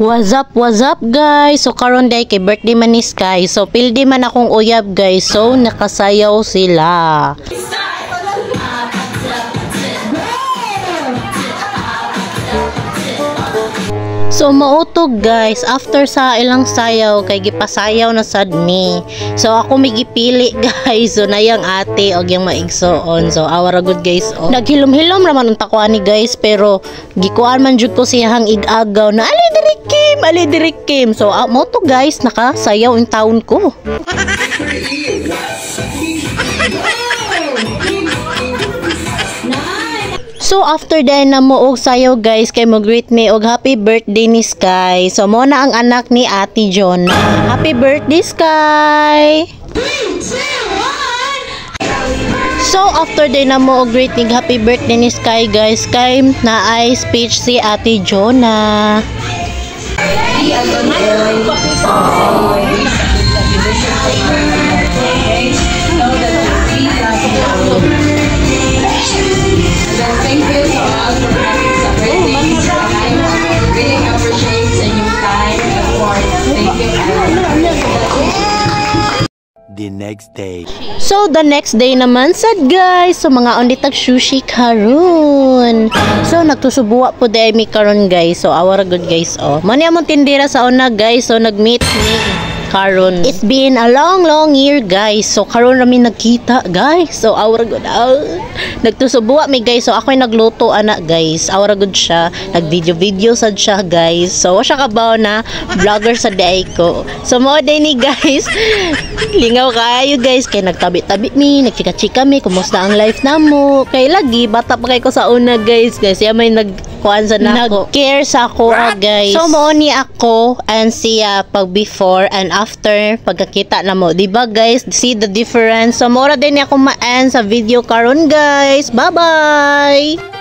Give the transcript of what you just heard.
What's up guys? So karon day kay birthday man ni Sky. So pildi man akong uyab guys. So nakasayaw sila. So mautog guys, after sa ilang sayaw kay gipasayaw na sad mi. So ako may gipili guys. So nayang ate og yang maigsoon. So awara good guys. Oh. Naghilom-hilom raman unta ko ani guys, pero gikuan man jud ko siyang igagaw na ali diri Kim. So mo to guys, nakasayaw in taon ko. So after day na mo og sayaw guys, kay mo greet me og happy birthday ni Sky. So mo na ang anak ni Ate John. Happy birthday Sky. 3, 2, 1. So after day na mo og greet ni happy birthday ni Sky guys, kay na ay speech si Ate Jonah. The next day. So the next day naman sad guys. So mga onditag sushi karon. So nagtusubuwa po day mi karon guys. So awara good guys. Oh, mani among tindera sa una guys. So nagmeet ni karon. It's been a long year guys. So karon rami nagkita guys. So awara good. Nagtusubuwa mi guys. So ako'y nagluto anak guys. Awara good siya. Nag-video sad siya guys. So siya kabaw na vlogger sa day ko. So mo day ni guys. Lingaw kayo guys. Kay nagtabi-tabi mi. Nagchika-chika mi. Kumusta ang life na mo. Kay lagi. Bata pa kay ko sa una guys. Siya may nagkuhan sa na ako. Nag-care sa ako guys. So mo ni ako and siya pag before and after pagkakita na mo. Diba guys? See the difference? So mora din ako ma-end sa video karon guys. Bye-bye!